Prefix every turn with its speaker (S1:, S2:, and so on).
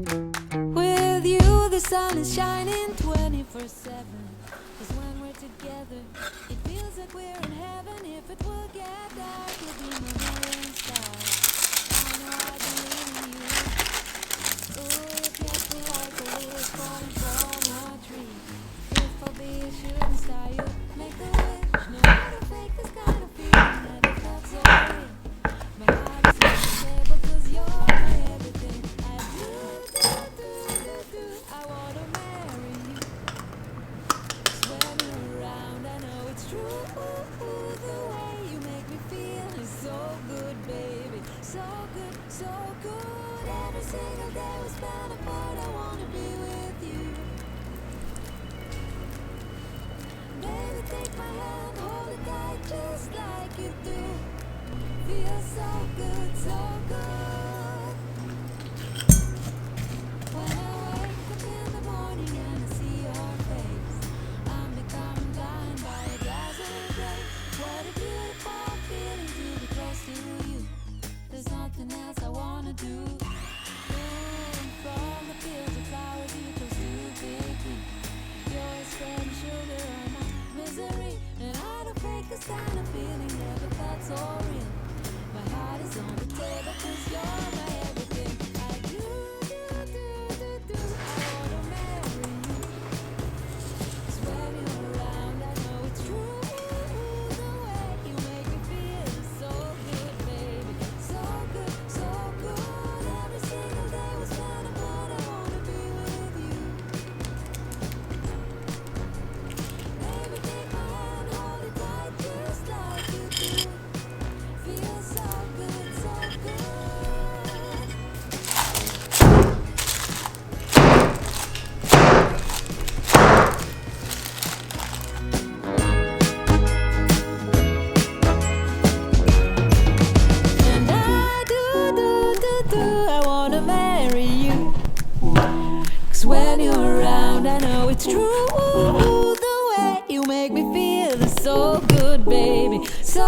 S1: With you, the sun is shining 24/7. 'Cause when we're together, it feels like we're in heaven. If it will get dark, you'll be my morning star. I know I believe in you. Ooh, you catch me like a leaf falling from a tree. If I'll be a shooting star, you make a wish. No, I don't fake this kind of feeling that it felt so real. My heart is on the table 'cause you're my everything. I do. I wanna marry you. 'Cause when you're around, I know it's true. The way you make me feel is so good, baby. So good, so good. Every single day we spend apart, I wanna be with you. Baby, take my hand, hold it tight just like you do. Feels so good, so good. When I wake up in the morning and I see your face, I'm becoming blind by a dazzling grace. What a beautiful feeling to be close to you. There's nothing else I wanna do. From the fields of flowers you chose to pick me. You're a spread sugar on my misery. And I don't fake this kind of feeling, never felt so real. My heart is on the table 'cause you're my everything. I do. I wanna marry you. 'Cause when you're around, I know it's true. The way you make me feel is so good, baby. So good, so good. Every single day we spend apart, I wanna be with you. Baby, take my hand, hold it tight just like you do. Feels so good, so good. And I do, I wanna marry you. 'Cause when you're around, I know it's true. The way you make me feel is so good, baby. So